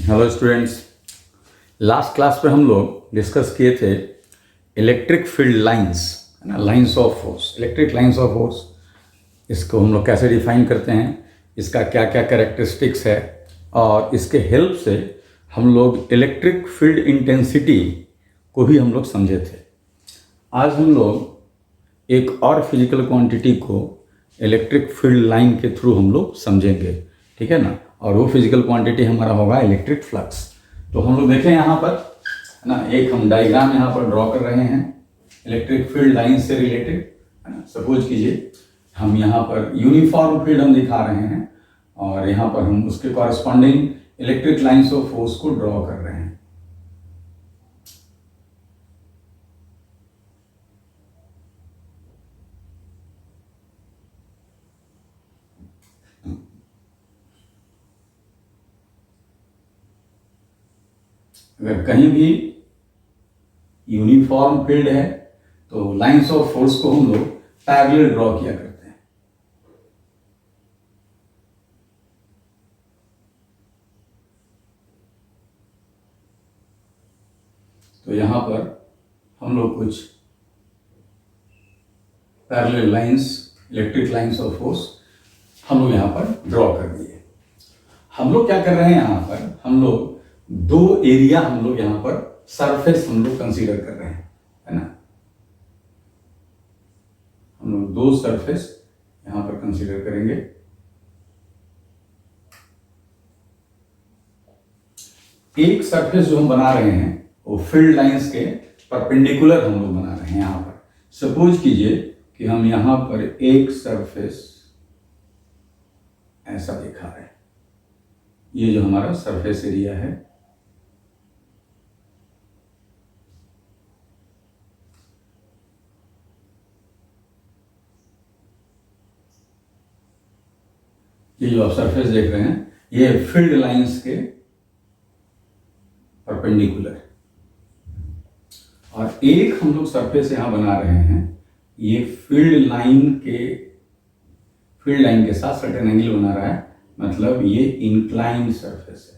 Hello students. Last class में हम लोग डिस्कस किए थे इलेक्ट्रिक फील्ड लाइंस, है ना, lines of force. Electric lines of force, इसको हम लोग कैसे डिफाइन करते हैं, इसका क्या क्या कैरेक्टरिस्टिक्स है, और इसके हेल्प से हम लोग इलेक्ट्रिक फील्ड इंटेंसिटी को भी हम लोग समझे थे। आज हम लोग एक और फिजिकल क्वांटिटी को इलेक्ट्रिक फील्ड लाइन के थ्रू हम लोग समझेंगे, ठीक है ना। और वो फिजिकल क्वांटिटी हमारा होगा इलेक्ट्रिक फ्लक्स। तो हम लोग देखें यहाँ पर, है ना, एक हम डायग्राम यहाँ पर ड्रॉ कर रहे हैं इलेक्ट्रिक फील्ड लाइन से रिलेटेड, है ना। सपोज कीजिए हम यहाँ पर यूनिफॉर्म फील्ड हम दिखा रहे हैं और यहाँ पर हम उसके corresponding electric lines of force को ड्रॉ कर रहे हैं। अगर कहीं भी यूनिफॉर्म फील्ड है तो लाइंस ऑफ फोर्स को हम लोग पैरेलल ड्रॉ किया करते हैं। तो यहां पर हम लोग कुछ parallel lines, electric lines of force हम लोग यहां पर ड्रॉ कर दिए। हम लोग क्या कर रहे हैं, यहां पर हम लोग दो एरिया हम लोग यहां पर सरफेस हम लोग कंसीडर कर रहे हैं, है ना। हम लोग दो सरफेस यहां पर कंसीडर करेंगे। एक सरफेस जो हम बना रहे हैं वो फील्ड लाइंस के परपेंडिकुलर हम लोग बना रहे हैं। यहां पर सपोज कीजिए कि हम यहां पर एक सरफेस ऐसा दिखा रहे हैं। ये जो हमारा सरफेस एरिया है, ये जो आप सरफेस देख रहे हैं ये फील्ड लाइंस के परपेंडिकुलर, और एक हम लोग सरफेस यहां बना रहे हैं, ये फील्ड लाइन के साथ सर्टेन एंगल बना रहा है, मतलब ये इंक्लाइंड सरफेस है।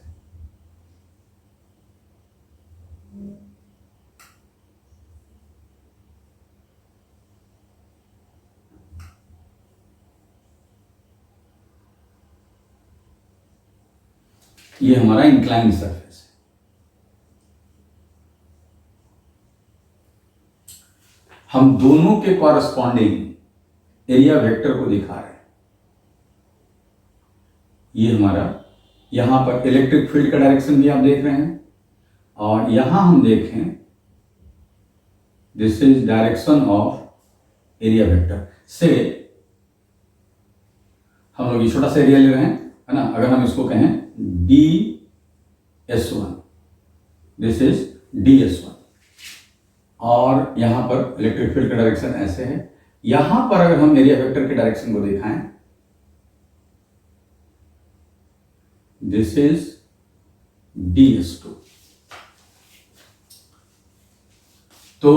ये हमारा इंक्लाइंड सरफेस है। हम दोनों के कॉरस्पॉन्डिंग एरिया वेक्टर को दिखा रहे हैं। ये हमारा यहां पर इलेक्ट्रिक फील्ड का डायरेक्शन भी आप देख रहे हैं, और यहां हम देखें this is direction of area vector से हम लोग ये छोटा सा एरिया ले रहे हैं, है ना। अगर हम इसको कहें DS1, दिस इज DS1, और यहां पर इलेक्ट्रिक फील्ड का डायरेक्शन ऐसे है। यहां पर अगर हम एरिया वेक्टर के डायरेक्शन को दिखाएं, दिस इज DS2। तो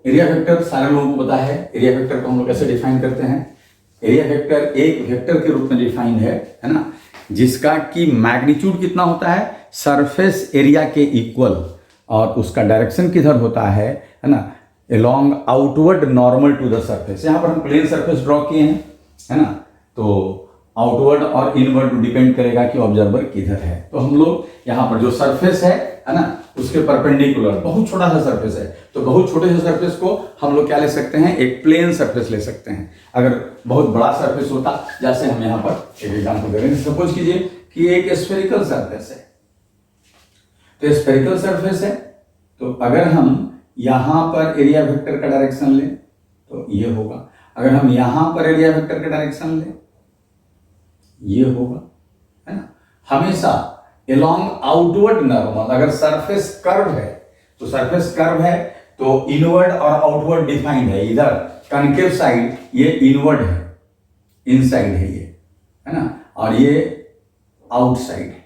एरिया वेक्टर सारे लोगों को पता है। एरिया वेक्टर को हम लोग कैसे डिफाइन करते हैं? एरिया वेक्टर एक वेक्टर के रूप में डिफाइन है ना, जिसका कि मैग्नीट्यूड कितना होता है, सरफेस एरिया के इक्वल, और उसका डायरेक्शन किधर होता है ना, along outward normal to the surface. यहां पर हम प्लेन सरफेस ड्रॉ किए हैं, है ना। तो आउटवर्ड और इनवर्ड डिपेंड करेगा कि ऑब्जर्वर किधर है। तो हम लोग यहां पर जो सरफेस है ना, उसके परपेंडिकुलर बहुत छोटा सा सरफेस है, तो बहुत छोटे से सरफेस को हम लोग क्या ले सकते हैं, एक प्लेन सरफेस ले सकते हैं। अगर बहुत बड़ा सरफेस होता, जैसे हम यहां पर एक एग्जांपल दे रहे हैं, सपोज कीजिए कि एक स्फेरिकल सरफेस है। तो स्फेरिकल सरफेस है, तो अगर हम यहां पर एरिया वेक्टर का डायरेक्शन लें तो ये होगा। अगर हम यहां पर एरिया वेक्टर का डायरेक्शन लें, ये होगा, है ना। हमेशा अलोंग आउटवर्ड नॉर्मल, अगर सरफेस कर्व है तो सरफेस कर्व है तो इनवर्ड और आउटवर्ड डिफाइंड है। इधर कनकेव साइड ये इनवर्ड है, इनसाइड है ये, है ना, और ये आउटसाइड है।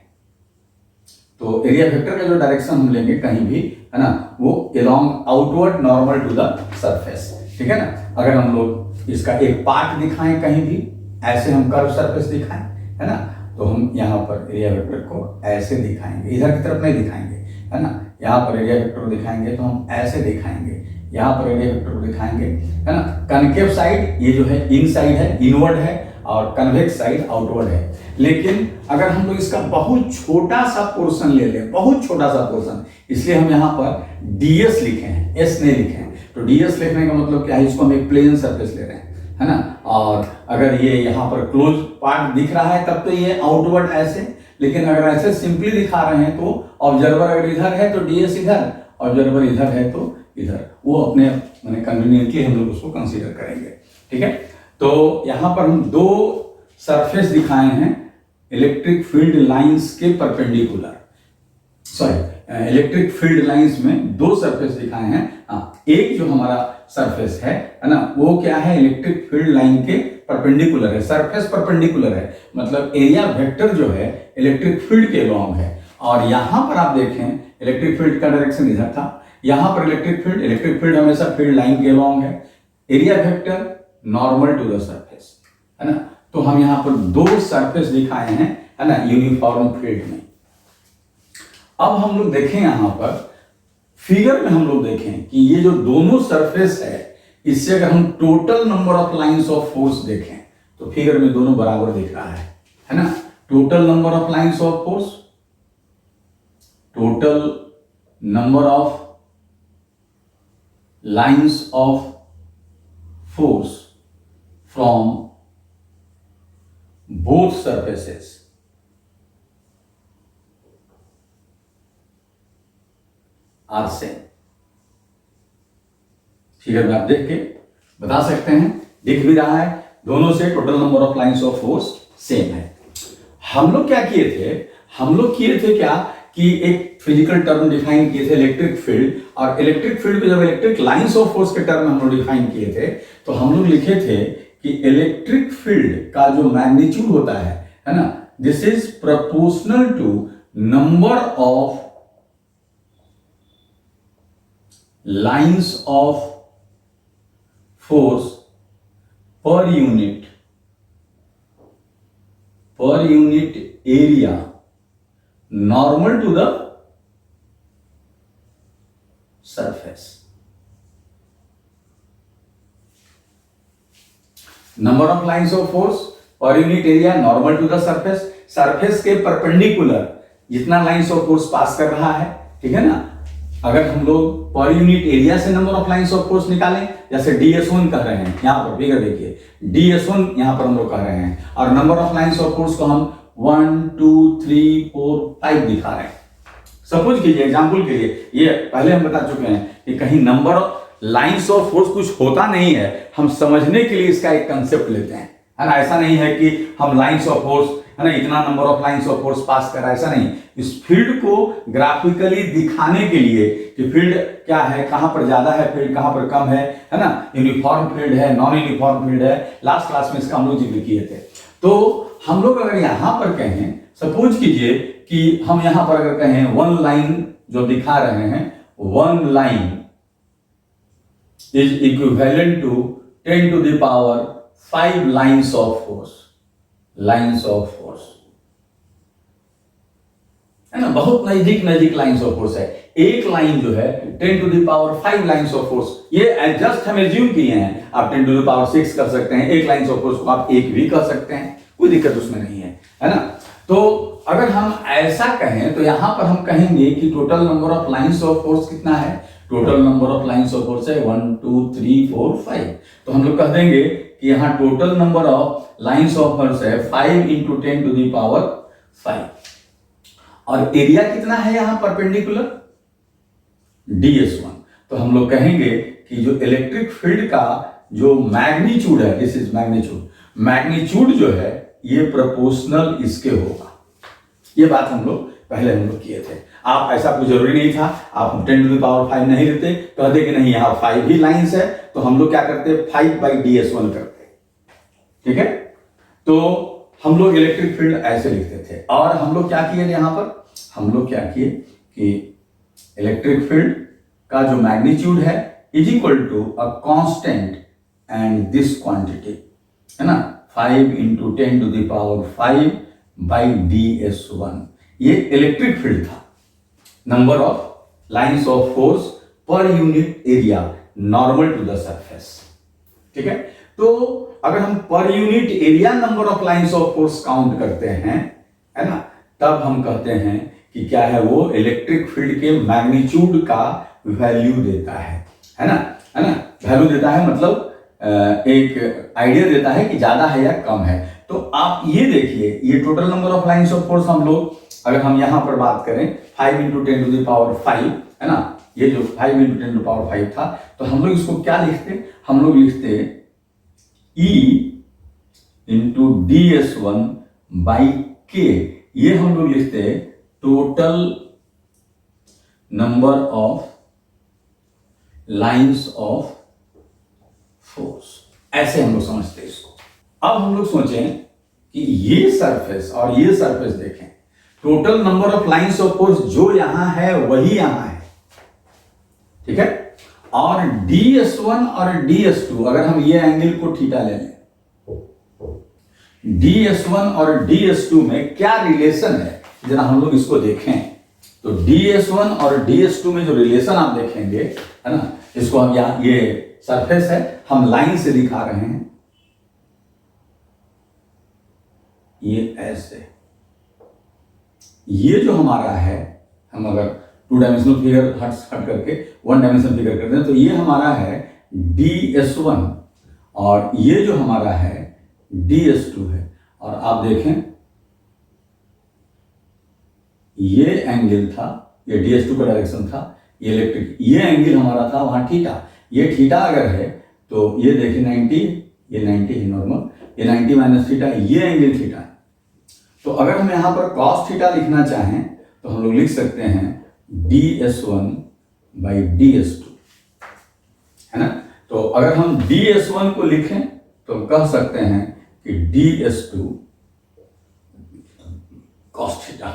तो एरिया वेक्टर का जो डायरेक्शन हम लेंगे कहीं भी, है ना, वो along outward normal to the surface, ठीक है ना। अगर हम लोग इसका एक पार्ट दिखाएं कहीं भी, ऐसे हम कर्व सरफेस दिखाएं, है ना, तो हम यहाँ पर एरिया वेक्टर को ऐसे दिखाएंगे, इधर की तरफ नहीं दिखाएंगे, है ना। यहाँ पर एरिया वेक्टर को दिखाएंगे तो हम ऐसे दिखाएंगे, यहाँ पर एरिया वेक्टर को दिखाएंगे, है ना। कनकेव साइड ये जो है इन साइड है, इनवर्ड है, और कन्वेक्स साइड आउटवर्ड है। लेकिन अगर हम लोग इसका बहुत छोटा सा पोर्शन ले लें, बहुत छोटा सा पोर्शन, इसलिए हम यहाँ पर ds लिखे हैं, s नहीं लिखे हैं। तो ds लिखने का मतलब क्या है, इसको हम एक प्लेन सरफेस ले रहे हैं, है ना। और अगर ये यहाँ पर क्लोज पार्ट दिख रहा है तब तो ये आउटवर्ड ऐसे, लेकिन अगर ऐसे सिंपली दिखा रहे हैं तो ऑब्जर्वर अगर इधर है तो ds इधर, ऑब्जर्वर इधर है तो इधर, वो अपने मैंने कन्वीनियंटली हम लोग उसको कंसीडर करेंगे, ठीक है। तो यहाँ पर हम दो सरफेस दिखाए हैं इलेक्ट्रिक फील्ड लाइंस के परपेंडिकुलर, इलेक्ट्रिक फील्ड लाइंस में दो सरफेस दिखाए हैं। हाँ, एक जो हमारा सरफेस है ना, वो क्या है, इलेक्ट्रिक फील्ड लाइन के परपेंडिकुलर है, सरफेस परपेंडिकुलर है, मतलब एरिया वेक्टर जो है इलेक्ट्रिक फील्ड के अलोंग है। और यहां पर आप देखें इलेक्ट्रिक फील्ड का डायरेक्शन इधर था, यहां पर इलेक्ट्रिक फील्ड हमेशा फील्ड लाइन के अलोंग है, area vector normal to the surface, है ना। तो हम यहां पर दो सरफेस दिखाए हैं, है ना, यूनिफॉर्म फील्ड में। अब हम लोग देखें यहां पर फिगर में, हम लोग देखें कि ये जो दोनों सरफेस है, इससे अगर हम total number of lines of force देखें तो फिगर में दोनों बराबर दिख रहा है ना। Total number of lines of force, total number of lines of force from both surfaces are same। Figure में आप देख के बता सकते हैं, दिख भी रहा है, दोनों से total number of lines of force same है। हम लोग क्या किए थे, क्या कि एक फिजिकल टर्म डिफाइन किए थे इलेक्ट्रिक फील्ड, और इलेक्ट्रिक फील्ड पे जब इलेक्ट्रिक लाइंस ऑफ फोर्स के टर्म हम लोग डिफाइन किए थे तो हम लोग लिखे थे कि इलेक्ट्रिक फील्ड का जो मैग्नीट्यूड होता है ना, this is proportional to number of lines of force per unit area normal to the surface. Number of lines of force per unit area normal to the surface, surface के perpendicular जितना lines of force pass कर रहा है, ठीक है ना। अगर हम लोग पर यूनिट एरिया से number of lines of force निकालें, जैसे ds1 कह रहे हैं, यहां पर फिगर देखिए, ds1 यहां पर हम लोग कह रहे हैं, और number of lines of force को हम 1 2 3 4 5 दिखा रहे हैं। सपोज कीजिए, एग्जांपल के लिए, ये पहले हम बता चुके हैं कि कहीं number of lines of force कुछ होता नहीं है, हम समझने के लिए इसका एक कंसेप्ट लेते हैं, है ना। ऐसा नहीं है कि हम लाइंस ऑफ फोर्स, है ना, इतना number of lines of force pass कर रहा है, ऐसा नहीं। इस फील्ड को ग्राफिकली दिखाने के लिए कि फील्ड क्या है, कहां पर ज्यादा है फील्ड, कहां पर कम है ना, यूनिफॉर्म फील्ड है, नॉन यूनिफॉर्म फील्ड है, लास्ट क्लास में इसका हम लोग जिक्र किए थे। तो हम लोग अगर यहां पर कहें, सपोज कीजिए कि हम यहां पर अगर कहें वन लाइन जो दिखा रहे हैं, one line is equivalent to 10 to the power 5 lines of force, है ना। बहुत नजदीक लाइंस ऑफ फोर्स है, एक लाइन जो है 10 to the power 5 lines of force, ये जस्ट हम एज्यूम किए हैं, आप 10 टू द पावर 6 कर सकते हैं, एक लाइंस ऑफ फोर्स को आप एक भी कर सकते हैं, कोई दिक्कत उसमें नहीं है ना। तो अगर हम ऐसा कहें तो यहां पर हम कहेंगे कि total number of lines of force कितना है, total number of lines of force है 1 2 3 4 5। तो हम लोग कह देंगे कि यहाँ total number of lines of force है 5 इंटू 10 टू द पावर 5, और एरिया कितना है यहाँ परपेंडिकुलर, ds1। तो हम लोग कहेंगे कि जो इलेक्ट्रिक फील्ड का जो मैग्नीट्यूड है, दिस इज मैग्नीट्यूड जो है ये प्रोपोर्शनल इसके होगा। ये बात हम लोग पहले किए थे। आप ऐसा कुछ जरूरी नहीं था, आप 10 टू द पावर 5 नहीं लेते, कहते कि नहीं यहाँ 5 ही लाइंस है, तो हम लोग क्या करते 5/ds1 करते, ठीक है। तो हम लोग इलेक्ट्रिक फील्ड ऐसे लिखते थे, और हम लोग क्या किए यहां पर, हम लोग क्या किए कि इलेक्ट्रिक फील्ड का जो मैग्नीट्यूड है is equal to a constant and this quantity, है ना, 5 into 10 to the power 5 by ds1, ये इलेक्ट्रिक फील्ड था। Number of lines of force per unit area normal to the surface. ठीक है, तो अगर हम per unit area number of lines of force count करते हैं, है ना, तब हम कहते हैं कि क्या है, वो इलेक्ट्रिक फील्ड के मैग्नीट्यूड का वैल्यू देता है ना, वैल्यू देता है, मतलब एक आइडिया देता है कि ज्यादा है या कम है। तो आप ये देखिए, ये total number of lines of force हम लोग अगर हम यहां पर बात करें 5 × 10⁵, है ना, ये जो 5 × 10⁵ था, तो हम लोग इसको क्या लिखते, हम लोग लिखते E × ds1/k, ये हम लोग लिखते total number of lines of force, ऐसे हम लोग समझते हैं इसको। अब हम लोग सोचें कि ये सरफेस और ये सरफेस देखें, total number of lines of force जो यहां है वही यहां है, ठीक है, और ds1 और ds2, अगर हम ये एंगल को थीटा ले लें, ds1 और ds2 में क्या रिलेशन है, जरा हम लोग इसको देखें। तो ds1 और ds2 में जो रिलेशन आप देखेंगे, है ना, इसको हम यहां, ये सरफेस है, हम लाइन से दिखा रहे हैं, ये ऐसे, ये जो हमारा है, हम अगर 2 डायमेंशनल फिगर हट करके 1 डायमेंशनल फिगर करते हैं, तो ये हमारा है ds1 और ये जो हमारा है ds2 है। और आप देखें, ये एंगल था, ये ds2 का डायरेक्शन था, ये इलेक्ट्रिक, ये एंगल हमारा था वहां थीटा, ये थीटा अगर है तो ये देखिए 90, ये 90 है नॉर्मल, ये 90 माइनस थीटा, ये एंगल थीटा है। तो अगर हम यहां पर cos थीटा लिखना चाहें तो हम लोग लिख सकते हैं ds1/ds2, है ना। तो अगर हम ds1 को लिखें तो कह सकते हैं कि ds2 cos थीटा,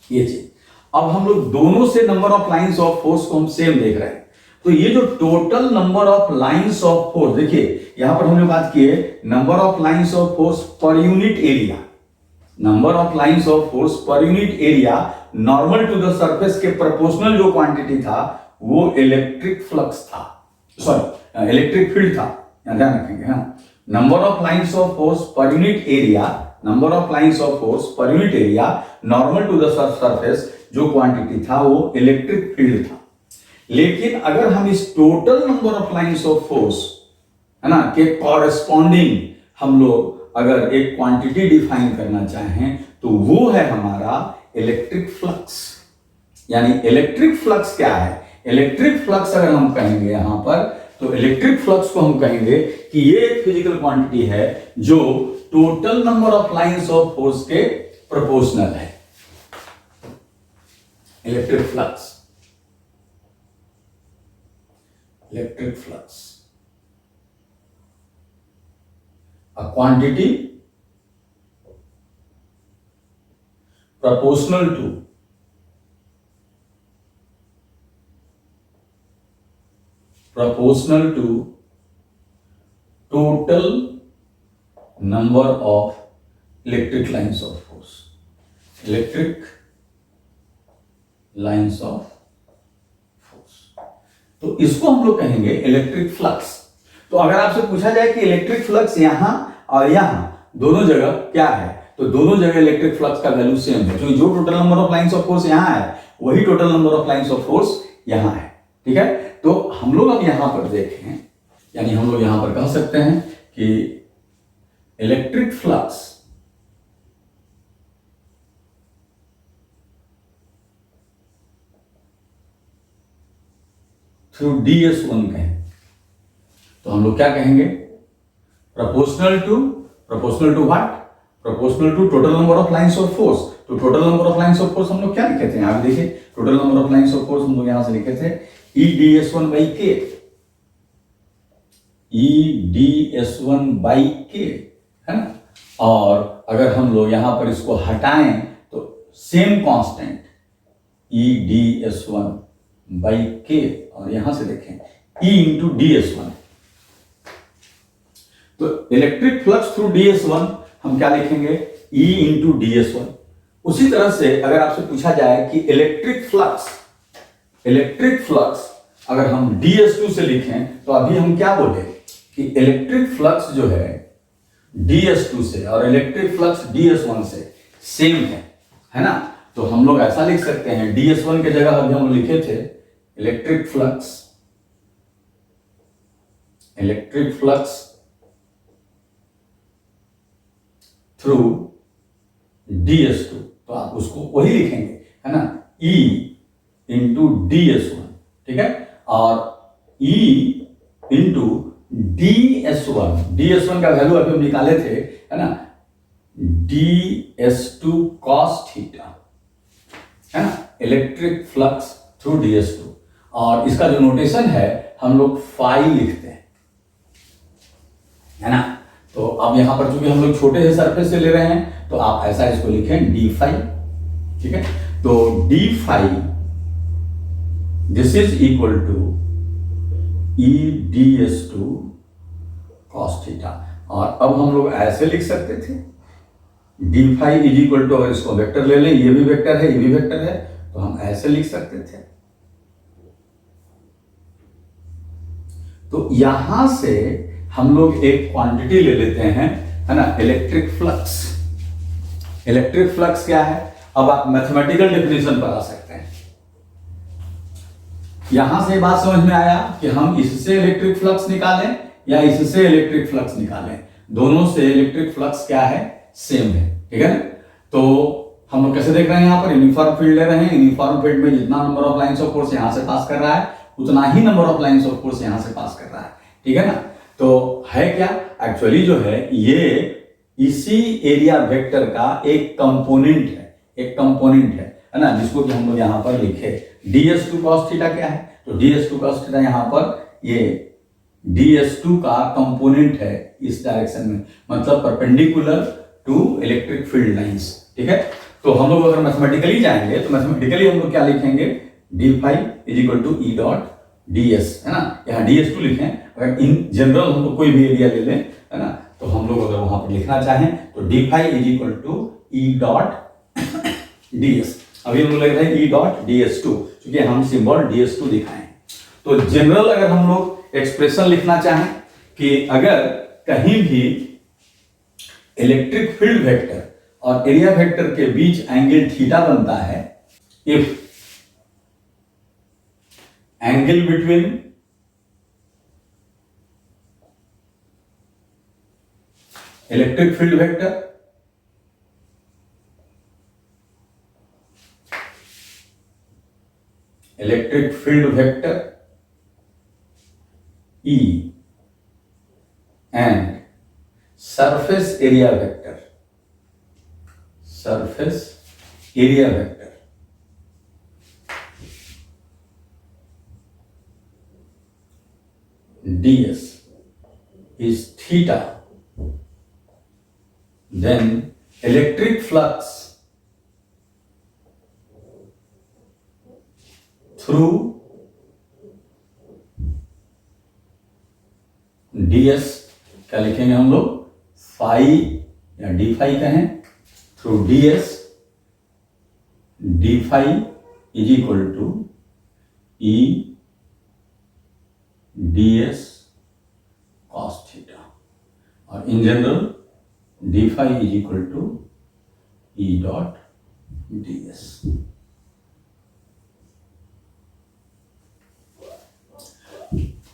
ये चीज। अब हम लोग दोनों से number of lines of force को हम सेम देख रहे हैं, तो ये जो total number of lines of force, देखिए यहां पर हमने बात की है number of lines of force per unit area, number of lines of force per unit area normal to the surface के प्रोपोर्शनल जो क्वांटिटी था वो इलेक्ट्रिक फ्लक्स था, सॉरी इलेक्ट्रिक फील्ड था, ध्यान रखेंगे। हाँ, number of lines of force per unit area, number of lines of force per unit area normal to the surface जो क्वांटिटी था वो इलेक्ट्रिक फील्ड था। लेकिन अगर हम इस total number of lines of force, है ना, के कॉरेस्पॉन्डिंग हम लोग अगर एक क्वांटिटी डिफाइन करना चाहें तो वो है हमारा इलेक्ट्रिक फ्लक्स। यानी इलेक्ट्रिक फ्लक्स क्या है, इलेक्ट्रिक फ्लक्स अगर हम कहेंगे यहां पर, तो इलेक्ट्रिक फ्लक्स को हम कहेंगे कि ये एक फिजिकल क्वांटिटी है जो total number of lines of force के प्रोपोर्शनल है। Electric flux, electric flux, a quantity proportional to total number of electric lines of force, electric lines of force, तो इसको हम लोग कहेंगे इलेक्ट्रिक फ्लक्स। तो अगर आपसे पूछा जाए कि इलेक्ट्रिक फ्लक्स यहां और यहां दोनों जगह क्या है, तो दोनों जगह इलेक्ट्रिक फ्लक्स का वैल्यू सेम है, जो total number of lines of force यहां है वही total number of lines of force यहां है, ठीक है। तो हम लोग अब यहां पर देखें, यानी हम लोग यहां पर कह सकते हैं कि इलेक्ट्रिक फ्लक्स थ्रू ds1 कहें, तो हम लोग क्या कहेंगे, proportional to what, proportional to total number of lines of force. तो total number of lines of force हम लोग क्या लिखे थे, आप देखिए total number of lines of force हम लोग यहां से लिखे थे eds1/k, eds1/k, है ना। और अगर हम लोग यहां पर इसको हटाएं तो सेम कांस्टेंट eds1/k, और यहां से देखें E × ds1। तो इलेक्ट्रिक फ्लक्स थ्रू ds1 हम क्या लिखेंगे, E इंटू ds1। उसी तरह से अगर आपसे पूछा जाए कि इलेक्ट्रिक फ्लक्स अगर हम ds2 से लिखें तो अभी हम क्या बोले कि इलेक्ट्रिक फ्लक्स जो है ds2 से और इलेक्ट्रिक फ्लक्स ds1 से सेम है ना। तो हम लोग ऐसा लिख सकते हैं, ds1 के जगह अभी हम लिखे थे इलेक्ट्रिक फ्लक्स थ्रू ds2, तो आप उसको वही लिखेंगे, है ना, E इंटू ds1, ठीक है, और E इंटू ds1 का वैल्यू अभी हम निकाले थे, है ना, ds2 cos थीटा, है ना, इलेक्ट्रिक फ्लक्स थ्रू ds2। और इसका जो नोटेशन है हम लोग फाई लिखते हैं, है ना। तो अब यहां पर चूंकि हम लोग छोटे से सरफेस से ले रहे हैं तो आप ऐसा इसको लिखें डी फाई, ठीक है। तो d phi this is equal to E d S to cos theta. और अब हम लोग ऐसे लिख सकते थे d phi is equal to, अगर इसको वेक्टर ले लें, ये भी वेक्टर है, ये भी वेक्टर है, तो हम ऐसे लिख सकते थे। तो यहां से हम लोग एक क्वांटिटी ले लेते हैं, है ना, इलेक्ट्रिक फ्लक्स क्या है, अब आप मैथमेटिकल डेफिनेशन पर आ सकते हैं। यहां से बात समझ में आया कि हम इससे इलेक्ट्रिक फ्लक्स निकालें या इससे इलेक्ट्रिक फ्लक्स निकालें, दोनों से इलेक्ट्रिक फ्लक्स क्या है, सेम है, ठीक है ना। तो हम लोग कैसे देख रहे हैं, यहां पर यूनिफॉर्म फील्ड ले रहे हैं, यूनिफॉर्म फील्ड में जितना number of lines of force यहां से पास कर रहा है उतना ही number of lines of force यहां से पास कर रहा है, ठीक है ना। तो है क्या, एक्चुअली जो है ये इसी एरिया वेक्टर का एक कंपोनेंट है ना, जिसको कि हम लोग यहां पर लिखे ds2 cos थीटा क्या है, तो ds2 cos थीटा यहां पर ये ds2 का कंपोनेंट है इस डायरेक्शन में, मतलब perpendicular to electric field lines, ठीक है। तो हम लोग अगर मैथमेटिकली जाएंगे तो मैथमेटिकली हम लोग क्या लिखेंगे, d phi is equal to E dot ds, है ना, यहाँ ds2 लिखें। अगर इन जनरल हम लोग कोई भी एरिया ले लें, है ना, तो हम लोग अगर वहां पर लिखना चाहें तो d phi is equal to E dot ds। अभी हम लोग लिख रहे हैं ई डॉट ds2, क्योंकि हम सिंबल ds2 दिखाएं। तो जनरल अगर हम लोग एक्सप्रेशन लिखना चाहें कि अगर कहीं भी इलेक्ट्रिक फील्ड वेक्टर और एरिया वेक्टर के बीच एंगल थीटा बनता है, if angle between electric field vector E and surface area vector ds is theta, then electric flux through ds क्या लिखेंगे हम लोग, फाई या डी फाई कहें, through ds D phi is equal to E ds cos theta, और in general D phi is equal to E dot ds।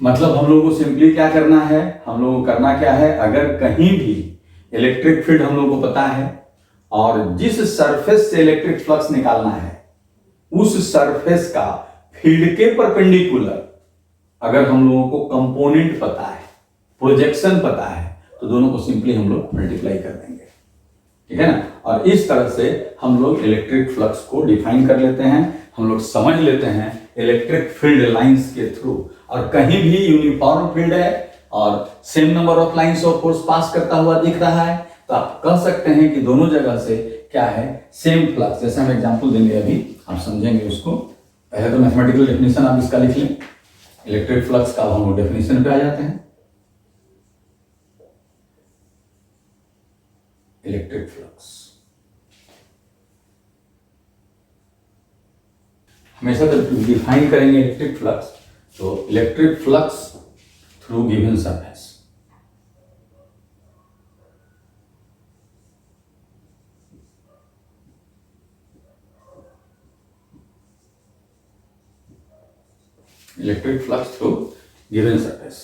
मतलब हम लोगों को सिंपली क्या करना है, हम लोगों को करना क्या है, अगर कहीं भी इलेक्ट्रिक फील्ड हम लोगों को पता है और जिस सरफेस से इलेक्ट्रिक फ्लक्स निकालना है उस सरफेस का फील्ड के परपेंडिकुलर अगर हम लोगों को कंपोनेंट पता है, प्रोजेक्शन पता है, तो दोनों को सिंपली हम लोग मल्टीप्लाई कर देंगे, ठीक है ना। और इस तरह से हम लोग इलेक्ट्रिक फ्लक्स को डिफाइन कर लेते हैं, हम लोग समझ लेते हैं इलेक्ट्रिक फील्ड लाइंस के थ्रू। और कहीं भी यूनिफॉर्म फील्ड है और same number of lines of force pass करता हुआ दिख रहा है, तो आप कह सकते हैं कि दोनों जगह से क्या है, सेम फ्लक्स। जैसे हम एग्जांपल देंगे, अभी आप समझेंगे उसको। पहले तो मैथमेटिकल डेफिनेशन आप इसका लिख लें, इलेक्ट्रिक फ्लक्स का हम लोग डेफिनेशन पे आ जाते हैं। इलेक्ट्रिक फ्लक्स हमेशा जब डिफाइन करेंगे इलेक्ट्रिक फ्लक्स, तो electric flux through given surface, electric flux through given surface.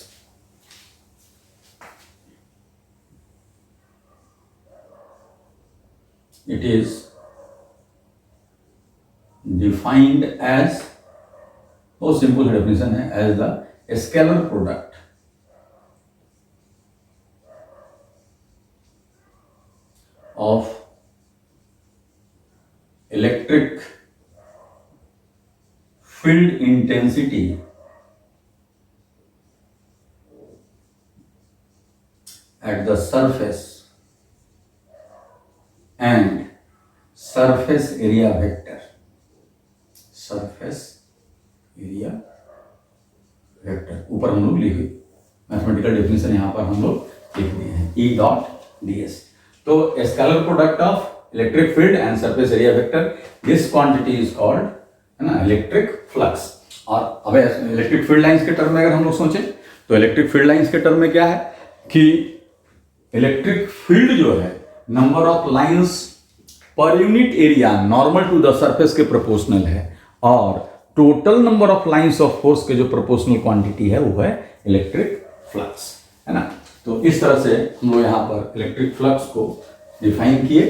It is defined as, बहुत सिंपल डेफिनेशन है, as the scalar product of electric field intensity at the surface and surface area vector, surface area vector ऊपर हम लोग लिखे, mathematical definition यहाँ पर हम लोग लिख दिए हैं, E डॉट ds। तो scalar product of electric field and surface area vector, this quantity is called, है ना, इलेक्ट्रिक फ्लक्स। और अब इलेक्ट्रिक फील्ड लाइंस के टर्म में अगर हम लोग सोचें तो इलेक्ट्रिक फील्ड लाइंस के टर्म में क्या है कि इलेक्ट्रिक फील्ड जो है number of lines per unit area normal to the surface के प्रोपोर्शनल है, और total number of lines of force के जो प्रोपोर्शनल क्वांटिटी है वो है इलेक्ट्रिक फ्लक्स, है ना। तो इस तरह से हम लोग यहाँ पर इलेक्ट्रिक फ्लक्स को डिफाइन किए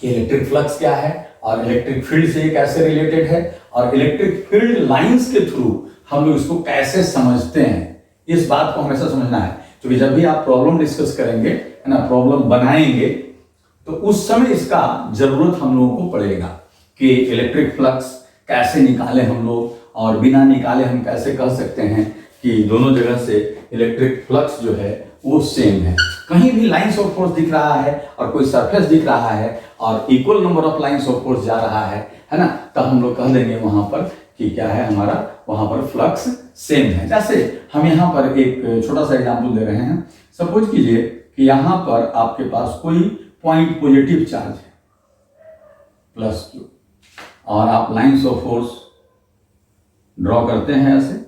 कि इलेक्ट्रिक फ्लक्स क्या है और इलेक्ट्रिक फील्ड से ये कैसे रिलेटेड है, और इलेक्ट्रिक फील्ड लाइंस के थ्रू हम लोग इसको कैसे समझते हैं। इस बात को हमेशा समझना है, क्योंकि जब भी आप प्रॉब्लम डिस्कस करेंगे, है ना, प्रॉब्लम बनाएंगे, तो उस समय इसका जरूरत हम लोगों को पड़ेगा कि इलेक्ट्रिक फ्लक्स कैसे निकाले हम लोग, और बिना निकाले हम कैसे कह सकते हैं कि दोनों जगह से इलेक्ट्रिक फ्लक्स जो है वो सेम है। कहीं भी लाइंस ऑफ फोर्स दिख रहा है और कोई सरफेस दिख रहा है और equal number of lines of force जा रहा है ना, तो हम लोग कह देंगे वहां पर कि क्या है, हमारा वहां पर फ्लक्स सेम है। जैसे हम यहाँ पर एक छोटा सा एग्जाम्पल दे रहे हैं। सपोज कीजिए कि यहाँ पर आपके पास कोई पॉइंट पॉजिटिव चार्ज है प्लस Q, और आप लाइंस ऑफ फोर्स ड्रॉ करते हैं ऐसे,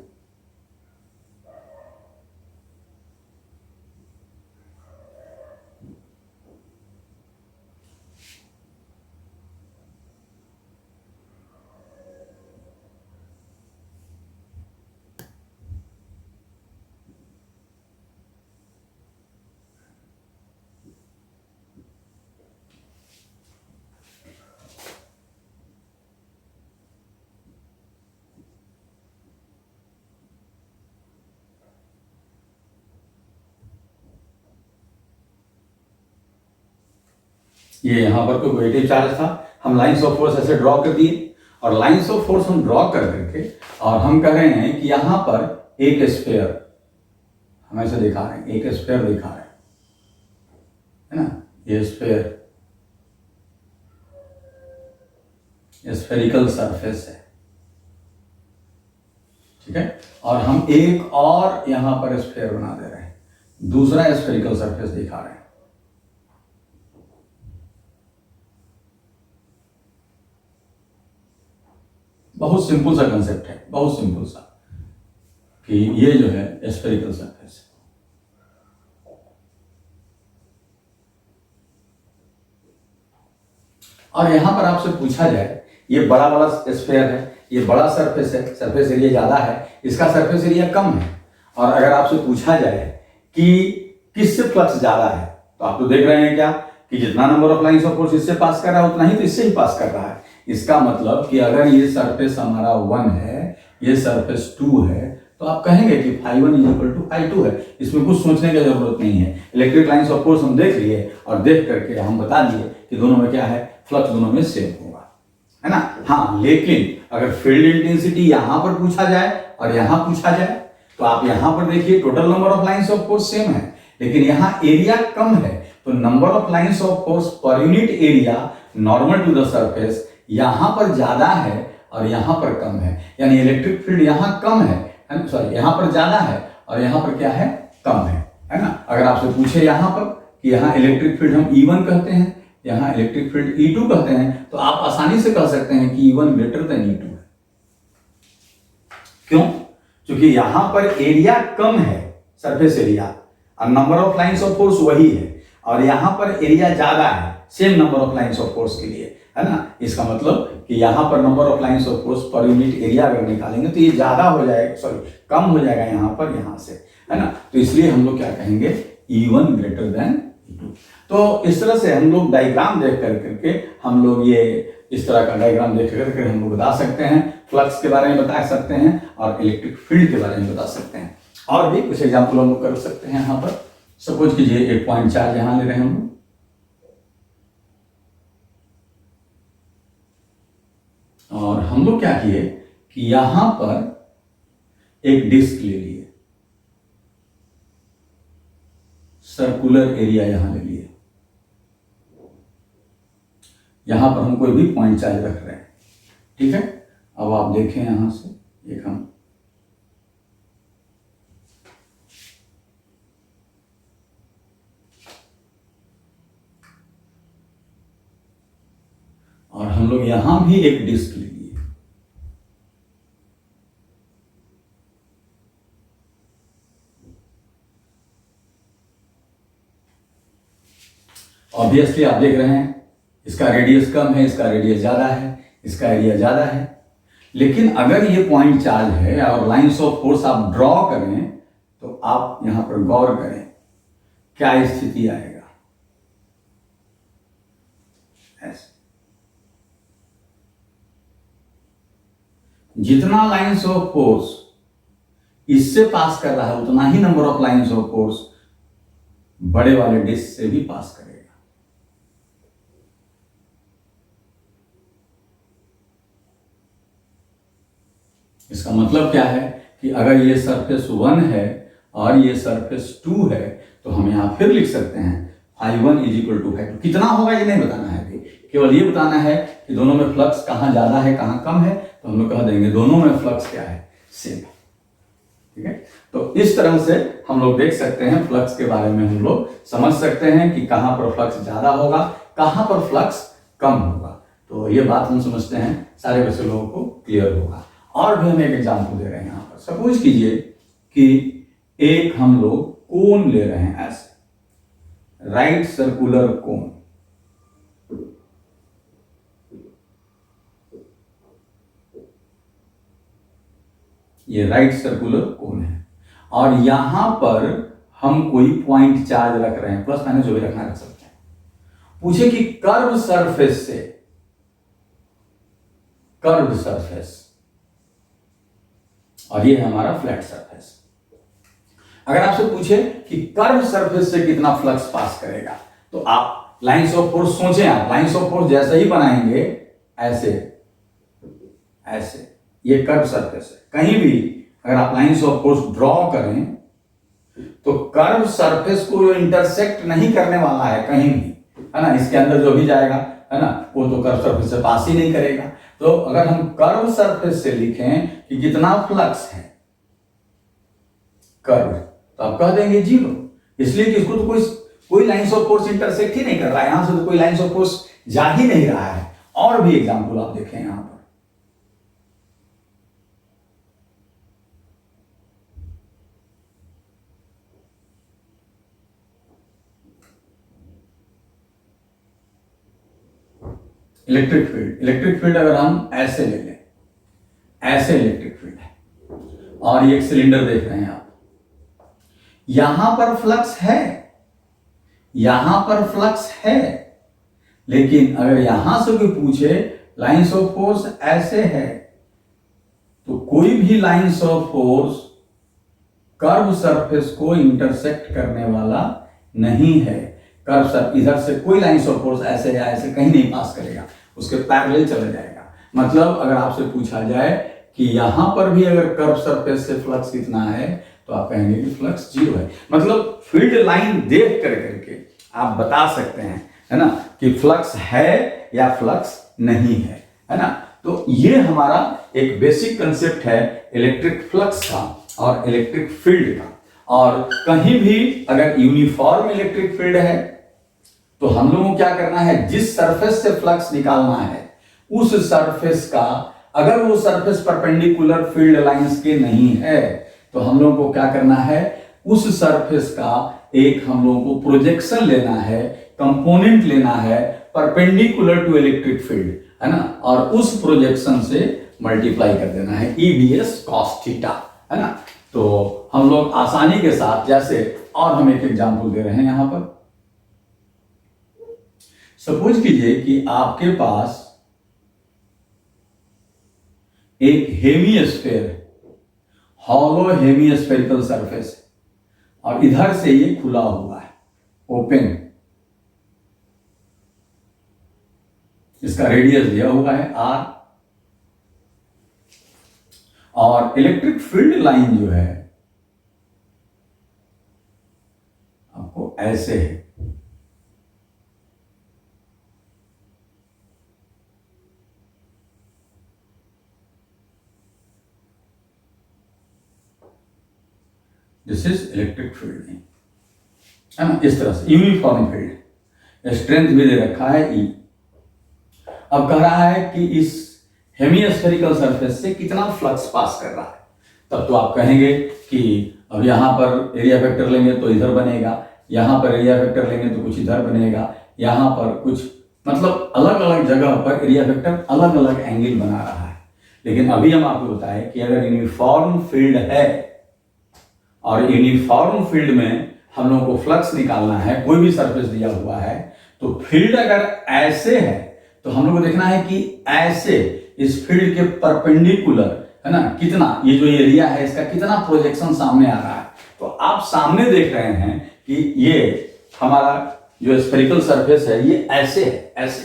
ये यहाँ पर कोई पॉजिटिव चार्ज था, हम लाइंस ऑफ फोर्स ऐसे ड्रॉ कर दिए, और लाइंस ऑफ फोर्स हम ड्रॉ कर करके और हम कह रहे हैं कि यहाँ पर एक स्फीयर हम ऐसे दिखा रहे हैं, एक स्फीयर दिखा रहे हैं, है ना, ये स्फीयर स्फेरिकल सरफेस है, ठीक है, और हम एक और यहाँ पर स्फीयर बना दे रहे हैं, दूसरा स्फेरिकल सरफेस दिखा रहे हैं। बहुत सिंपल सा कंसेप्ट है, बहुत सिंपल सा, कि ये जो है स्फेरिकल सरफेस है, और यहां पर आपसे पूछा जाए ये बड़ा वाला स्फीयर है, ये बड़ा सरफेस है, सरफेस एरिया ज्यादा है, इसका सरफेस एरिया कम है, और अगर आपसे पूछा जाए कि किससे फ्लक्स ज्यादा है, तो आप तो देख रहे हैं क्या कि जितना number of lines of force इससे पास कर रहा है उतना ही तो इससे ही पास कर रहा है। इसका मतलब कि अगर ये सरफेस हमारा 1 है, ये सरफेस 2 है, तो आप कहेंगे कि ∅1 = ∅2 है। इसमें कुछ सोचने की जरूरत नहीं है। इलेक्ट्रिक लाइंस ऑफ फोर्स हम देख लिए और देख करके हम बता दिए कि दोनों में क्या है, फ्लक्स दोनों में सेम होगा, है ना। हाँ, लेकिन अगर फील्ड इंटेंसिटी यहां पर पूछा जाए और यहां पूछा जाए, तो आप यहां पर देखिए total number of lines of force same है, लेकिन यहां एरिया कम है, तो number of lines of force per unit area normal to the surface यहां पर ज्यादा है और यहां पर कम है। यानी इलेक्ट्रिक फील्ड यहां कम है, सॉरी, यहां पर ज्यादा है और यहां पर क्या है, कम है ना। अगर आपसे पूछे यहां पर कि यहां इलेक्ट्रिक फील्ड हम E1 कहते हैं, यहां इलेक्ट्रिक फील्ड E2 कहते हैं, तो आप आसानी से कह सकते हैं कि E1 ग्रेटर देन E2 है। क्यों? क्योंकि यहां पर एरिया कम है, सरफेस एरिया, और number of lines of force वही है, और यहां पर एरिया ज्यादा है same number of lines of force के लिए, है ना। इसका मतलब कि यहां पर number of lines of force per unit area अगर निकालेंगे तो ये ज्यादा हो जाएगा, सॉरी कम हो जाएगा यहां पर, यहां से, है ना। तो इसलिए हम लोग क्या कहेंगे, E1 ग्रेटर देन E2। तो इस तरह से हम लोग डायग्राम देख करके हम लोग ये इस तरह का डायग्राम देख करके हम लोग बता सकते हैं, फ्लक्स के बारे में बता सकते हैं और इलेक्ट्रिक फील्ड के बारे में बता सकते हैं। और भी कुछ एग्जाम्पल हम लोग कर सकते हैं। यहाँ पर सपोज कीजिए एक पॉइंट चार्ज यहां ले रहे हैं हम लोग, और हम लोग क्या किए कि यहां पर एक डिस्क ले लिए, सर्कुलर एरिया यहां ले लिए, यहां पर हम कोई भी पॉइंट चार्ज रख रहे हैं, ठीक है। अब आप देखें यहां से एक हम और हम लोग यहां भी एक डिस्क ले लिए, ऑब्वियसली आप देख रहे हैं इसका रेडियस कम है, इसका रेडियस ज्यादा है, इसका एरिया ज्यादा है। लेकिन अगर ये पॉइंट चार्ज है और लाइंस ऑफ फोर्स आप ड्रॉ करें तो आप यहां पर गौर करें क्या स्थिति आएगा, ऐसे जितना लाइंस ऑफ फोर्स इससे पास कर रहा है उतना ही number of lines of force बड़े वाले डिस्क से भी पास करेगा। इसका मतलब क्या है कि अगर ये सरफेस 1 है और ये सरफेस 2 है तो हम यहां फिर लिख सकते हैं I1 इज इक्वल टू ∅2। कितना होगा ये नहीं बताना है अभी, केवल ये बताना है कि दोनों में फ्लक्स कहां ज्यादा है कहां कम है, तो हम लोग कह देंगे दोनों में फ्लक्स क्या है, सेम, ठीक है। तो इस तरह से हम लोग देख सकते हैं, फ्लक्स के बारे में हम लोग समझ सकते हैं कि कहां पर फ्लक्स ज्यादा होगा, कहां पर फ्लक्स कम होगा। तो ये बात हम समझते हैं, सारे बच्चे लोगों को क्लियर होगा। और भी हम एक एग्जाम्पल दे रहे हैं यहां पर, सपोज कीजिए कि एक हम लोग कोन ले रहे हैं, ऐसे राइट सर्कुलर कोन, ये राइट सर्कुलर कोन है, और यहां पर हम कोई पॉइंट चार्ज रख रहे हैं, प्लस माइनस जो भी रखना रख सकते हैं। पूछे कि कर्व सरफेस से, कर्व सरफेस, और ये है हमारा फ्लैट सरफेस। अगर आपसे पूछे कि कर्व सरफेस से कितना फ्लक्स पास करेगा, तो आप लाइंस ऑफ फोर्स सोचें, आप लाइंस ऑफ फोर्स जैसे ही बनाएंगे ऐसे ऐसे, ये कर्व सरफेस है, कहीं भी अगर आप लाइंस ऑफ फोर्स ड्रॉ करें तो कर्व सरफेस को इंटरसेक्ट नहीं करने वाला है कहीं भी, है ना। इसके अंदर जो भी जाएगा, है ना, वो तो कर्व सरफेस से पास ही नहीं करेगा। तो अगर हम कर्व सरफेस से लिखें कि कितना फ्लक्स है कर्व, तो आप कह देंगे 0, इसलिए कि इसको तो कोई लाइंस ऑफ फोर्स इंटरसेक्ट ही नहीं कर रहा है, यहां से तो कोई लाइंस ऑफ फोर्स जा ही नहीं रहा है। और भी एग्जांपल आप देखें यहां पर, इलेक्ट्रिक फील्ड, इलेक्ट्रिक फील्ड अगर हम ऐसे ले लें, ऐसे इलेक्ट्रिक फील्ड है और ये एक सिलेंडर देख रहे हैं आप, यहां पर फ्लक्स है, यहां पर फ्लक्स है, लेकिन अगर यहां से कोई पूछे लाइंस ऑफ फोर्स ऐसे है, तो कोई भी lines of force curve surface को इंटरसेक्ट करने वाला नहीं है। कर्व सर इधर से कोई लाइंस ऑफ फोर्स ऐसे या ऐसे कहीं नहीं पास करेगा, उसके पैरेलल चला जाएगा। मतलब अगर आपसे पूछा जाए कि यहां पर भी अगर कर्व सरफेस से फ्लक्स कितना है, तो आप कहेंगे कि फ्लक्स 0 है। मतलब फील्ड लाइन देख करके आप बता सकते हैं, है ना, कि फ्लक्स है या फ्लक्स नहीं है ना। तो ये हमारा एक बेसिक कंसेप्ट है इलेक्ट्रिक फ्लक्स का और इलेक्ट्रिक फील्ड का। और कहीं भी अगर यूनिफॉर्म इलेक्ट्रिक फील्ड है तो हम लोगों को क्या करना है, जिस सरफेस से फ्लक्स निकालना है उस सरफेस का अगर वो सरफेस परपेंडिकुलर फील्ड लाइंस के नहीं है तो हम लोगों को क्या करना है, उस सरफेस का एक हम लोगों को प्रोजेक्शन लेना है, कंपोनेंट लेना है परपेंडिकुलर टू इलेक्ट्रिक फील्ड, है ना, और उस प्रोजेक्शन से मल्टीप्लाई कर देना है EDS cos थीटा, है ना। तो हम लोग आसानी के साथ, जैसे और हम एक एग्जांपल दे रहे हैं यहां पर। सपोज कीजिए कि आपके पास एक हेमिस्फेयर है, हॉलो हेमिस्फेरिकल सरफेस है, और इधर से ये खुला हुआ है, ओपन। इसका रेडियस दिया हुआ है R, और इलेक्ट्रिक फील्ड लाइन जो है आपको ऐसे है। This is electric field line, है ना, इस तरह से यूनिफॉर्म फील्ड, स्ट्रेंथ भी दे रखा है E। अब कह रहा है कि इस हेमिस्फेरिकल सरफेस से कितना फ्लक्स पास कर रहा है। तब तो आप कहेंगे कि अब यहां पर एरिया वेक्टर लेंगे तो इधर बनेगा, यहां पर एरिया वेक्टर लेंगे तो कुछ इधर बनेगा, यहां पर कुछ, मतलब अलग अलग जगह पर एरिया वेक्टर अलग अलग एंगल बना रहा है। लेकिन अभी हम आपको बताएं कि अगर यूनिफॉर्म फील्ड है और यूनिफॉर्म फील्ड में हम लोगों को फ्लक्स निकालना है, कोई भी सरफेस दिया हुआ है, तो फील्ड अगर ऐसे है तो हम लोग को देखना है कि ऐसे इस फील्ड के परपेंडिकुलर, है ना, कितना ये जो एरिया है इसका कितना प्रोजेक्शन सामने आ रहा है। तो आप सामने देख रहे हैं कि ये हमारा जो स्फेरिकल सरफेस है ये ऐसे है, ऐसे,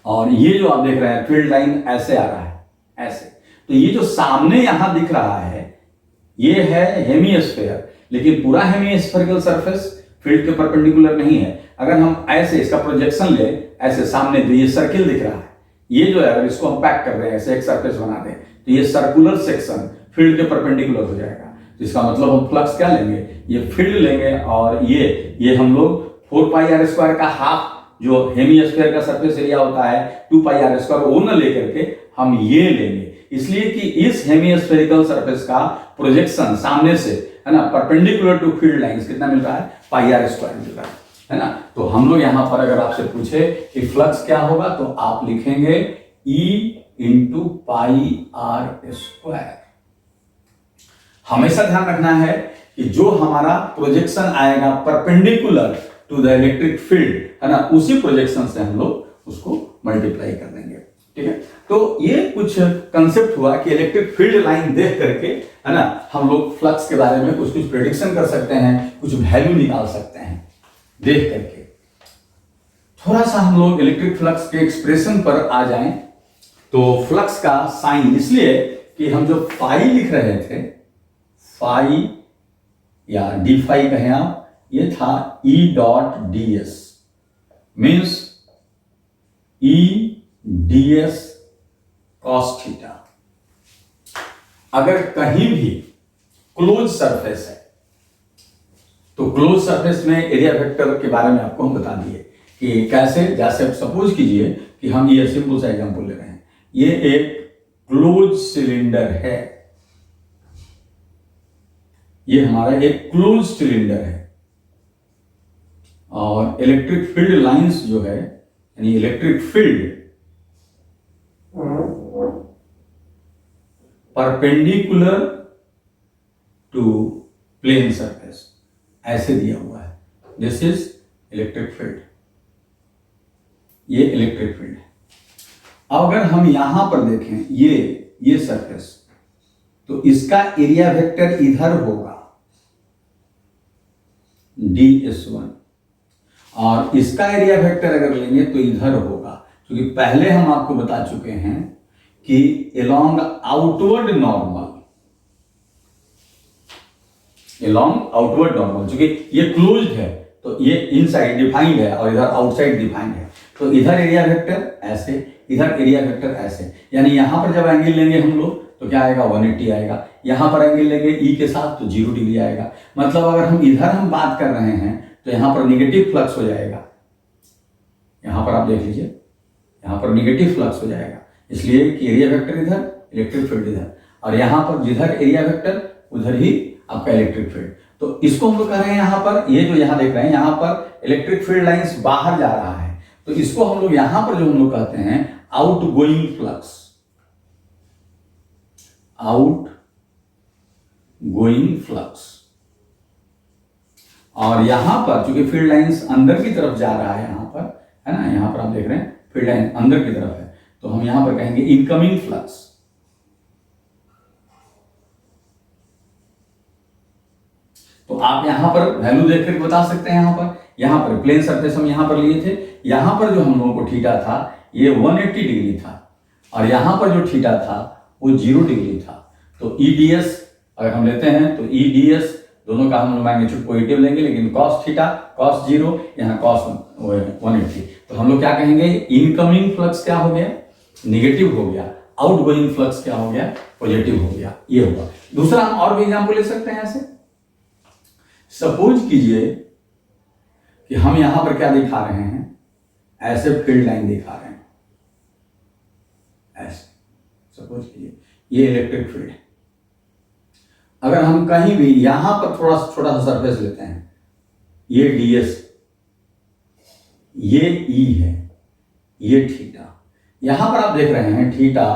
और ये जो आप देख रहे हैं फील्ड लाइन ऐसे आ रहा है, ऐसे। तो ये जो सामने यहां दिख रहा है ये है हेमिस्फेयर, लेकिन पूरा हेमिस्फेरिकल सरफेस फील्ड के परपेंडिकुलर नहीं है। अगर हम ऐसे इसका प्रोजेक्शन ले, ऐसे सामने, तो ये सर्किल दिख रहा है, ये जो है अगर इसको हम पैक कर रहे हैं, ऐसे एक सरफेस बना दें, तो ये सर्कुलर सेक्शन फील्ड के परपेंडिकुलर हो जाएगा। तो इसका मतलब हम फ्लक्स क्या लेंगे, ये फील्ड लेंगे, और ये हम लोग 4πr² का हाफ जो हेमिस्फेयर का सरफेस एरिया होता है 2πr², वो न लेकर के हम ये लेंगे, इसलिए कि इस हेमिस्फेरिकल सरफेस का प्रोजेक्शन सामने से, है ना, परपेंडिकुलर टू फील्ड लाइंस कितना मिल रहा है, πr² मिल रहा है ना। तो हम लोग यहां पर अगर आपसे पूछे कि फ्लक्स क्या होगा, तो आप लिखेंगे E × πr²। हमेशा ध्यान रखना है कि जो हमारा प्रोजेक्शन आएगा perpendicular to the electric field, है ना, उसी प्रोजेक्शन से हम लोग उसको मल्टीप्लाई कर देंगे, ठीक है। तो ये कुछ कंसेप्ट हुआ कि इलेक्ट्रिक फील्ड लाइन देख करके, है ना, हम लोग फ्लक्स के बारे में कुछ कुछ प्रेडिक्शन कर सकते हैं, कुछ वैल्यू निकाल सकते हैं देख करके। थोड़ा सा हम लोग इलेक्ट्रिक फ्लक्स के एक्सप्रेशन पर आ जाएं, तो फ्लक्स का साइन, इसलिए कि हम जो फाई लिख रहे थे, फाई या डी फाई कहें आप, ये था E.ds, means EDS cos theta. अगर कहीं भी क्लोज सरफेस है तो क्लोज सरफेस में एरिया वेक्टर के बारे में आपको हम बता दिए कि कैसे। जैसे सपोज कीजिए कि हम ये सिंपल सा एग्जांपल ले रहे हैं, ये एक क्लोज सिलेंडर है, ये हमारा एक क्लोज सिलेंडर है, और इलेक्ट्रिक फील्ड लाइंस जो है, यानी electric field perpendicular to plane surface ऐसे दिया हुआ है। दिस इज इलेक्ट्रिक फील्ड, ये इलेक्ट्रिक फील्ड है। अब अगर हम यहां पर देखें ये सरफेस, तो इसका एरिया वेक्टर इधर होगा ds1, और इसका एरिया वेक्टर अगर लेंगे तो इधर होगा, क्योंकि पहले हम आपको बता चुके हैं कि along आउटवर्ड नॉर्मल, क्योंकि ये क्लोज्ड है तो ये इनसाइड डिफाइंड है और इधर आउटसाइड डिफाइंड है, तो इधर एरिया वेक्टर ऐसे, इधर एरिया वेक्टर ऐसे, यानी यहां पर जब एंगल लेंगे हम लोग तो क्या आएगा, 180 आएगा। यहां पर एंगल लेंगे E के साथ तो 0 डिग्री आएगा। मतलब अगर हम इधर हम बात कर रहे हैं तो यहां पर निगेटिव फ्लक्स हो जाएगा, यहां पर आप देख लीजिए, यहां पर निगेटिव फ्लक्स हो जाएगा। इसलिए कि एरिया वेक्टर इधर, इलेक्ट्रिक फील्ड इधर, और यहाँ पर जिधर एरिया वेक्टर उधर ही आपका इलेक्ट्रिक फील्ड। तो इसको हम लोग कह रहे हैं यहाँ पर, ये जो यहाँ देख रहे हैं यहाँ पर इलेक्ट्रिक फील्ड लाइंस बाहर जा रहा है, तो इसको हम लोग यहाँ पर जो हम लोग कहते हैं out going flux, out going flux. और यहां पर चूंकि फील्ड लाइंस अंदर की तरफ जा रहा है यहां पर, है ना, यहां पर आप देख रहे हैं फील्ड लाइन अंदर की तरफ है, तो हम यहां पर कहेंगे इनकमिंग फ्लक्स। तो आप यहां पर वैल्यू देख करके बता सकते हैं। यहां पर प्लेन सरफेस हम यहां पर लिए थे, यहां पर जो हम लोगों को थीटा था ये 180 डिग्री था, और यहां पर जो थीटा था वो 0 डिग्री था। तो ईडीएस अगर हम लेते हैं तो ईडीएस दोनों का हम मैग्नीट्यूड पॉजिटिव लेंगे, लेकिन कॉस थीटा कॉस 0, यहाँ कॉस 180, तो हम लोग क्या कहेंगे, इनकमिंग फ्लक्स क्या हो गया, निगेटिव हो गया, आउटगोइंग फ्लक्स क्या हो गया, पॉजिटिव हो गया, ये होगा। दूसरा हम और भी एग्जाम्पल ले सकते हैं ऐसे। सपोज कीजिए कि हम यहां पर क्या दिखा रहे हैं, ऐसे फील्ड लाइन दिखा रहे हैं, ऐसे सपोज कीजिए ये इलेक्ट्रिक फील्ड है। अगर हम कहीं भी यहां पर थोड़ा छोटा सा सरफेस लेते हैं, ये डीएस, ये ई है, ये थीटा, यहां पर आप देख रहे हैं थीटा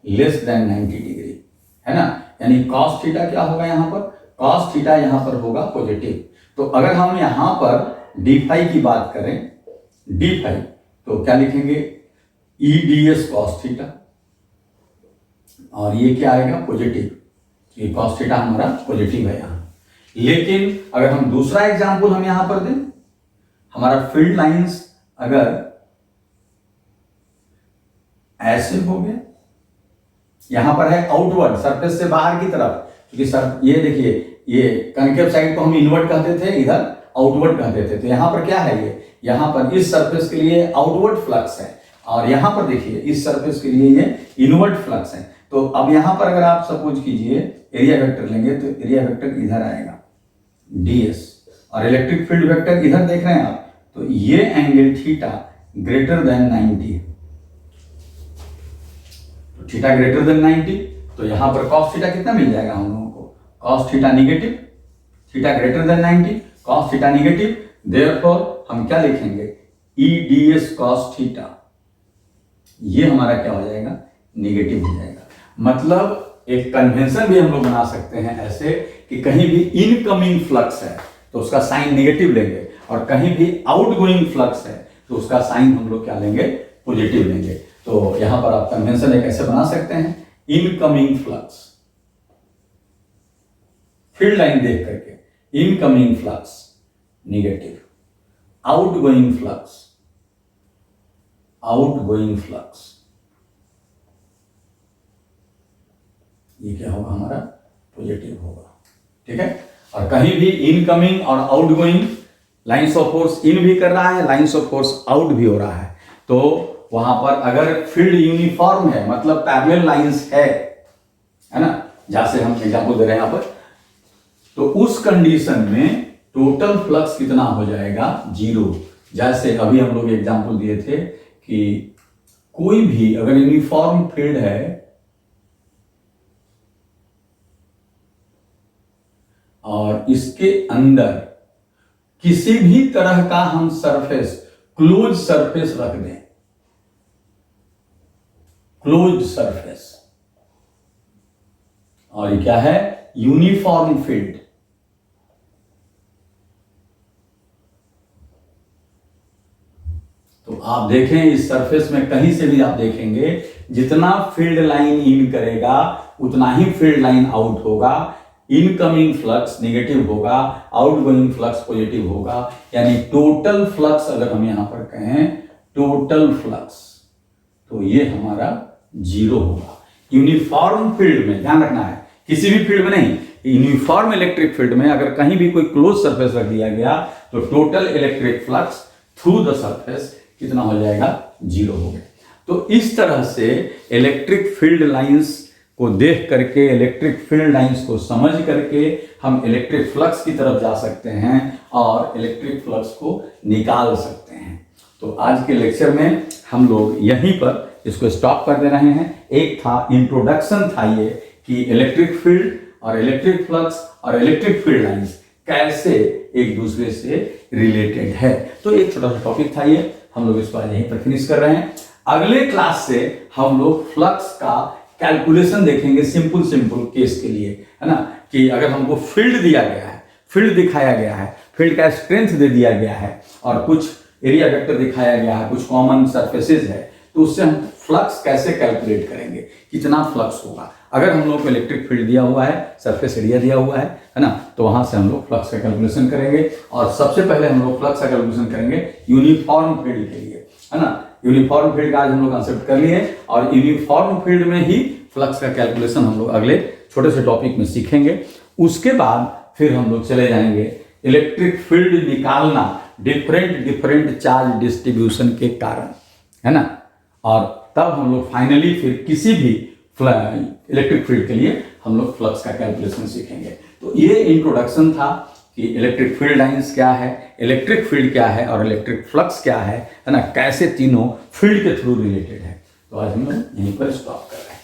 लेस देन 90 डिग्री, है ना, यानी कॉस थीटा क्या होगा, यहां पर कॉस थीटा यहां पर होगा पॉजिटिव। तो अगर हम यहां पर डी फाई की बात करें, डी फाई, तो क्या लिखेंगे, ई डी एस कॉस थीटा, और ये क्या आएगा, पॉजिटिव, ये कॉस थीटा हमारा पॉजिटिव है यहां। लेकिन अगर हम दूसरा एग्जांपल हम यहां पर दें, हमारा फील्ड लाइंस अगर ऐसे हो गया, यहां पर है आउटवर्ड, सरफेस से बाहर की तरफ, क्योंकि सर ये देखिए ये कनकेव साइड को हम इनवर्ड कहते थे, इधर आउटवर्ड कहते थे। तो यहां पर क्या है, ये यहां पर इस सरफेस के लिए आउटवर्ड फ्लक्स है, और यहां पर देखिए इस सरफेस के लिए ये इनवर्ड फ्लक्स है। तो अब यहां पर अगर आप सपोज कीजिए एरिया वेक्टर लेंगे, तो एरिया वेक्टर इधर आएगा ds, और इलेक्ट्रिक फील्ड वेक्टर इधर देख रहे हैं आप, तो ये एंगल थीटा ग्रेटर देन 90 है, तो थीटा ग्रेटर देन 90, तो यहां पर cos थीटा कितना मिल जाएगा हम लोगों को, cos theta negative, theta greater than 90, cos theta negative, therefore हम क्या लिखेंगे, ई डी एस cos थीटा, ये हमारा क्या हो जाएगा, निगेटिव हो जाएगा। मतलब एक कन्वेंशन भी हम लोग बना सकते हैं ऐसे कि कहीं भी इनकमिंग फ्लक्स है तो उसका साइन नेगेटिव लेंगे, और कहीं भी आउटगोइंग फ्लक्स है तो उसका साइन हम लोग क्या लेंगे, पॉजिटिव लेंगे। तो यहां पर आप कन्वेंशन एक ऐसे बना सकते हैं, इनकमिंग फ्लक्स, फील्ड लाइन देख करके, incoming flux negative, outgoing flux, outgoing flux, ये क्या होगा, हमारा पॉजिटिव होगा, ठीक है। और कहीं भी इनकमिंग और outgoing, lines of force in भी कर रहा है, लाइंस ऑफ फोर्स आउट भी हो रहा है, तो वहां पर अगर फील्ड यूनिफॉर्म है, मतलब पैरेलल लाइंस है ना, जैसे हम एग्जांपल दे रहे हैं यहां पर, तो उस कंडीशन में टोटल फ्लक्स कितना हो जाएगा, 0। जैसे अभी हम लोग एग्जांपल दिए थे कि कोई भी अगर यूनिफॉर्म फील्ड है और इसके अंदर किसी भी तरह का हम सरफेस, क्लोज सरफेस रख दें, क्लोज सरफेस, और ये क्या है, यूनिफॉर्म फील्ड, तो आप देखें इस सरफेस में कहीं से भी आप देखेंगे जितना फील्ड लाइन इन करेगा उतना ही फील्ड लाइन आउट होगा, इनकमिंग फ्लक्स नेगेटिव होगा, आउटगोइंग फ्लक्स पॉजिटिव होगा, यानी टोटल फ्लक्स अगर हम यहां पर कहें टोटल फ्लक्स, तो ये हमारा 0 होगा। यूनिफॉर्म फील्ड में ध्यान रखना है, किसी भी फील्ड में नहीं, यूनिफॉर्म इलेक्ट्रिक फील्ड में अगर कहीं भी कोई क्लोज सरफेस रख दिया गया तो total electric flux through the surface कितना हो जाएगा, 0 हो गया। तो इस तरह से इलेक्ट्रिक फील्ड लाइंस को देख करके, इलेक्ट्रिक फील्ड लाइंस को समझ करके हम इलेक्ट्रिक फ्लक्स की तरफ जा सकते हैं और इलेक्ट्रिक फ्लक्स को निकाल सकते हैं। तो आज के लेक्चर में हम लोग यहीं पर इसको स्टॉप कर दे रहे हैं। एक था इंट्रोडक्शन था ये कि इलेक्ट्रिक फील्ड और इलेक्ट्रिक फ्लक्स और इलेक्ट्रिक फील्ड लाइंस कैसे एक दूसरे से रिलेटेड है। तो एक छोटा सा टॉपिक था ये, हम लोग इसको आज यहीं पर फिनिश कर रहे हैं। अगले क्लास से हम लोग फ्लक्स का कैलकुलेशन देखेंगे, सिंपल केस के लिए, है ना, कि अगर हमको फील्ड दिया गया है, फील्ड दिखाया गया है, फील्ड का स्ट्रेंथ दे दिया गया है और कुछ एरिया वेक्टर दिखाया गया है, कुछ कॉमन सरफेसेस है, तो उससे हम फ्लक्स कैसे कैलकुलेट करेंगे, कितना फ्लक्स होगा। अगर हम लोग को इलेक्ट्रिक फील्ड दिया हुआ है, सरफेस एरिया दिया हुआ है ना, तो वहां से हम लोग फ्लक्स का कैलकुलेशन करेंगे। और सबसे पहले हम लोग फ्लक्स का कैलकुलेशन करेंगे यूनिफॉर्म फील्ड के लिए, है ना। यूनिफॉर्म फील्ड का आज हम लोग कंसेप्ट कर लिए और यूनिफॉर्म फील्ड में ही फ्लक्स का कैलकुलेशन हम लोग अगले छोटे से टॉपिक में सीखेंगे। उसके बाद फिर हम लोग चले जाएंगे इलेक्ट्रिक फील्ड निकालना डिफरेंट चार्ज डिस्ट्रीब्यूशन के कारण, है ना। और तब हम लोग फाइनली फिर किसी भी इलेक्ट्रिक फील्ड के लिए हम लोग फ्लक्स का कैलकुलेशन सीखेंगे। तो ये इंट्रोडक्शन था कि इलेक्ट्रिक फील्ड लाइंस क्या है, इलेक्ट्रिक फील्ड क्या है और इलेक्ट्रिक फ्लक्स क्या है ना, कैसे तीनों फील्ड के थ्रू रिलेटेड है। तो आज हम लोग यहीं पर स्टॉप कर रहे हैं।